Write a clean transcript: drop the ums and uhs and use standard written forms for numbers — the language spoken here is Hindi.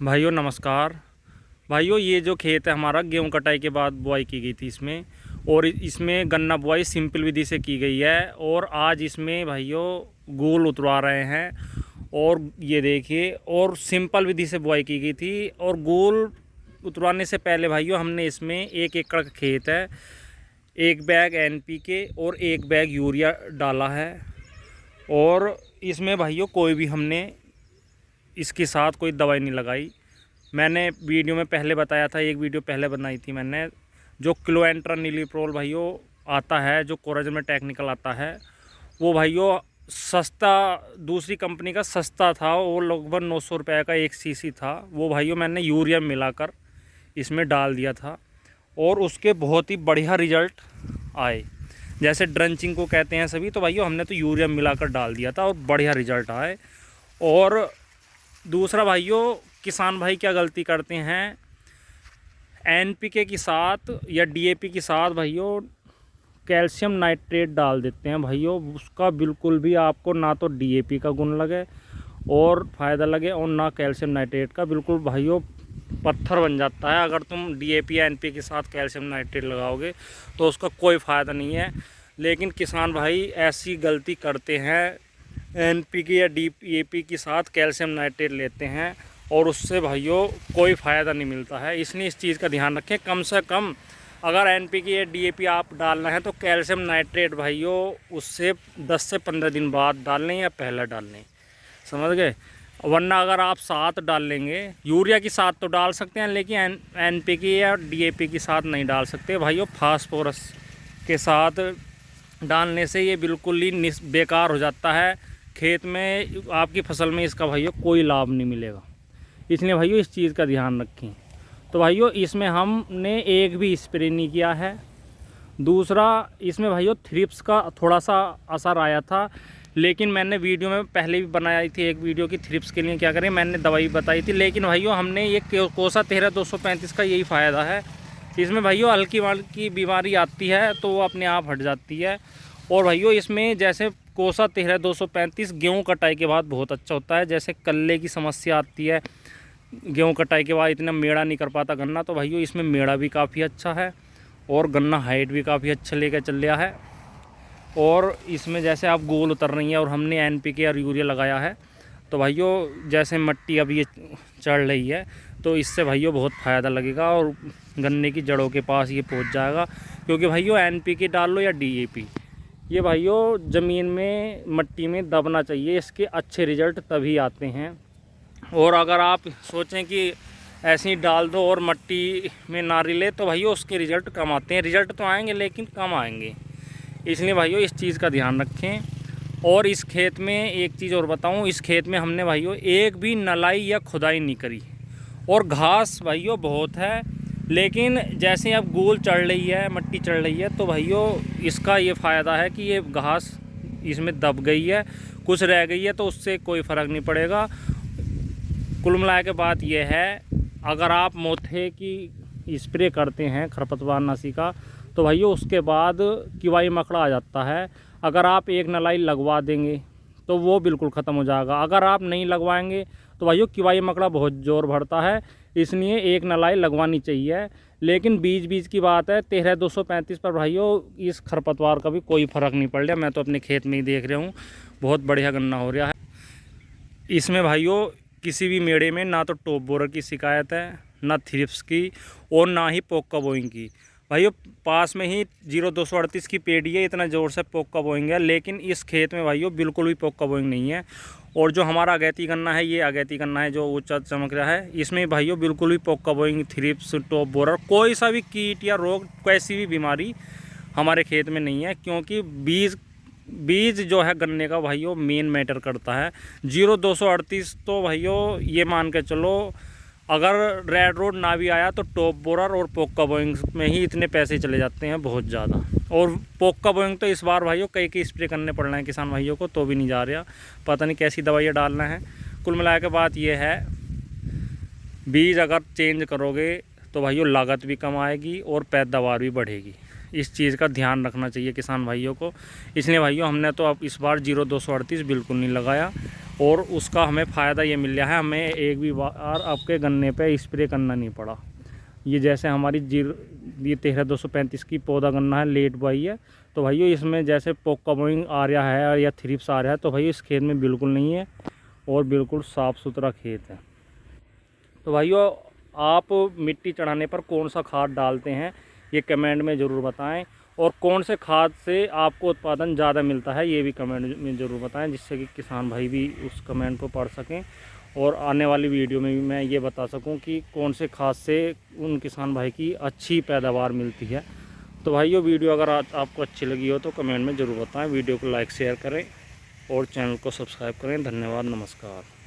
भाइयों नमस्कार। भाइयों ये जो खेत है हमारा, गेहूं कटाई के बाद बुआई की गई थी इसमें, और इसमें गन्ना बुआई सिंपल विधि से की गई है। और आज इसमें भाइयों गोल उतरवा रहे हैं। और ये देखिए, और सिंपल विधि से बुआई की गई थी। और गोल उतरवाने से पहले भाइयों हमने इसमें 1 एकड़ का खेत है, 1 बैग NPK और 1 बैग यूरिया डाला है। और इसमें भाइयों कोई भी हमने इसके साथ कोई दवाई नहीं लगाई। मैंने वीडियो में पहले बताया था, एक वीडियो पहले बनाई थी मैंने, जो क्लोएंट्रा नीलीप्रोल भाइयों आता है, जो कोराजन में टेक्निकल आता है, वो भाइयों सस्ता, दूसरी कंपनी का सस्ता था, वो लगभग 900 रुपये का 1 cc था। वो भाइयों मैंने यूरिया मिलाकर इसमें डाल दिया था और उसके बहुत ही बढ़िया रिजल्ट आए। जैसे ड्रंचिंग को कहते हैं सभी, तो भाइयों हमने तो यूरिया मिलाकर डाल दिया था और बढ़िया रिजल्ट आए। और दूसरा भाइयों, किसान भाई क्या गलती करते हैं, NPK के साथ या DAP के साथ भाइयों कैल्शियम नाइट्रेट डाल देते हैं। भाइयों उसका बिल्कुल भी आपको ना तो DAP का गुण लगे और फ़ायदा लगे, और ना कैल्शियम नाइट्रेट का। बिल्कुल भाइयों पत्थर बन जाता है अगर तुम DAP या NPK के साथ कैल्शियम नाइट्रेट लगाओगे, तो उसका कोई फ़ायदा नहीं है। लेकिन किसान भाई ऐसी गलती करते हैं, NPK या DAP के साथ कैल्शियम नाइट्रेट लेते हैं और उससे भाइयों कोई फ़ायदा नहीं मिलता है। इसलिए इस चीज़ का ध्यान रखें। कम से कम अगर NPK या DAP आप डालना है तो कैल्शियम नाइट्रेट भाइयों उससे 10 से 15 दिन बाद डालने या पहले डालने, समझ गए। वरना अगर आप साथ डाल लेंगे, यूरिया के साथ तो डाल सकते हैं, लेकिन NPK या DAP के साथ नहीं डाल सकते भाइयों। फास्फोरस के साथ डालने से ये बिल्कुल ही बेकार हो जाता है। खेत में आपकी फसल में इसका भाइयों कोई लाभ नहीं मिलेगा। इसलिए भाइयों इस चीज़ का ध्यान रखें। तो भाइयों इसमें हमने एक भी स्प्रे नहीं किया है। दूसरा, इसमें भाइयों थ्रिप्स का थोड़ा सा असर आया था, लेकिन मैंने वीडियो में पहले भी बनाई थी एक वीडियो की, थ्रिप्स के लिए क्या करें, मैंने दवाई बताई थी। लेकिन भाइयों हमने ये कोसा 13-235 का यही फ़ायदा है। इसमें भाइयों हल्की की बीमारी आती है तो वो अपने आप हट जाती है। और भाइयों इसमें जैसे कोसा 13-235 गेहूँ कटाई के बाद बहुत अच्छा होता है। जैसे कल्ले की समस्या आती है, गेहूँ कटाई के बाद इतना मेड़ा नहीं कर पाता गन्ना, तो भाइयों इसमें मेड़ा भी काफ़ी अच्छा है और गन्ना हाइट भी काफ़ी अच्छा लेकर चल रहा है। और इसमें जैसे आप गोल उतर रही है और हमने NPK और यूरिया लगाया है, तो भाइयों जैसे मिट्टी अभी ये चढ़ रही है, तो इससे भाइयों बहुत फ़ायदा लगेगा और गन्ने की जड़ों के पास ये पहुंच जाएगा। क्योंकि भाइयों NPK डाल लो या DAP, ये भाइयों ज़मीन में मिट्टी में दबना चाहिए, इसके अच्छे रिज़ल्ट तभी आते हैं। और अगर आप सोचें कि ऐसे ही डाल दो और मिट्टी में ना रिले, तो भाइयों उसके रिज़ल्ट कम आते हैं। रिज़ल्ट तो आएंगे लेकिन कम आएंगे। इसलिए भाइयों इस चीज़ का ध्यान रखें। और इस खेत में एक चीज़ और बताऊं, इस खेत में हमने भाइयों एक भी नलाई या खुदाई नहीं करी। और घास भाइयों बहुत है, लेकिन जैसे अब गोल चढ़ रही है, मिट्टी चढ़ रही है, तो भाइयों इसका ये फ़ायदा है कि ये घास इसमें दब गई है, कुछ रह गई है, तो उससे कोई फ़र्क नहीं पड़ेगा। कुल मिला के बात यह है, अगर आप मोथे की स्प्रे करते हैं खरपतवारनाशी का, तो भाइयों उसके बाद किवाई मकड़ा आ जाता है। अगर आप एक नलाई लगवा देंगे तो वो बिल्कुल ख़त्म हो जाएगा। अगर आप नहीं लगवाएंगे तो भाइयों किवाई मकड़ा बहुत ज़ोर भरता है, इसलिए एक नलाई लगवानी चाहिए। लेकिन बीज की बात है, 13-235 पर भाइयों इस खरपतवार का भी कोई फ़र्क नहीं पड़ रहा। मैं तो अपने खेत में ही देख रहा हूँ, बहुत बढ़िया गन्ना हो रहा है। इसमें भाइयों किसी भी मेड़े में ना तो टॉप बोरर की शिकायत है, ना थ्रिप्स की, और ना ही पोका बोइंग की। भाइयों पास में ही 0238 की पेड़ी है, इतना ज़ोर से पोका बोइंग है, लेकिन इस खेत में भाइयों बिल्कुल भी पोका बोइंग नहीं है। और जो हमारा अगैती गन्ना है, ये अगैती गन्ना है जो ऊंचा चमक रहा है, इसमें भाइयों बिल्कुल भी पोका बोइंग, थ्रिप्स, टॉप बोरर, कोई सा भी कीट या रोग, कैसी भी बीमारी हमारे खेत में नहीं है। क्योंकि बीज जो है गन्ने का भाइयों मेन मैटर करता है। 0238 तो भाइयों ये मान के चलो, अगर रेड रोड ना भी आया तो टॉप बोरर और पोका बोइंग में ही इतने पैसे चले जाते हैं, बहुत ज़्यादा। और पोका बोइंग तो इस बार भाइयों कई स्प्रे करने पड़ रहे हैं किसान भाइयों को, तो भी नहीं जा रहा, पता नहीं कैसी दवाइयाँ डालना है। कुल मिला के बात ये है, बीज अगर चेंज करोगे तो भाइयों लागत भी कम आएगी और पैदावार भी बढ़ेगी। इस चीज़ का ध्यान रखना चाहिए किसान भाइयों को। इसलिए भाइयों हमने तो अब इस बार 0238 बिल्कुल नहीं लगाया। और उसका हमें फ़ायदा ये मिल रहा है, हमें एक भी बार आपके गन्ने पे स्प्रे करना नहीं पड़ा। ये जैसे हमारी ये 13-235 की पौधा गन्ना है, लेट बुआई है, तो भाइयों इसमें जैसे पोक कवरिंग आ रहा है या थ्रिप्स आ रहा है, तो भाई इस खेत में बिल्कुल नहीं है और बिल्कुल साफ़ सुथरा खेत है। तो भाइयों आप मिट्टी चढ़ाने पर कौन सा खाद डालते हैं ये कमेंट में ज़रूर बताएं, और कौन से खाद से आपको उत्पादन ज़्यादा मिलता है ये भी कमेंट में ज़रूर बताएं, जिससे कि किसान भाई भी उस कमेंट को पढ़ सकें और आने वाली वीडियो में भी मैं ये बता सकूं कि कौन से खाद से उन किसान भाई की अच्छी पैदावार मिलती है। तो भाइयों वीडियो अगर आपको अच्छी लगी हो तो कमेंट में ज़रूर बताएं, वीडियो को लाइक शेयर करें और चैनल को सब्सक्राइब करें। धन्यवाद, नमस्कार।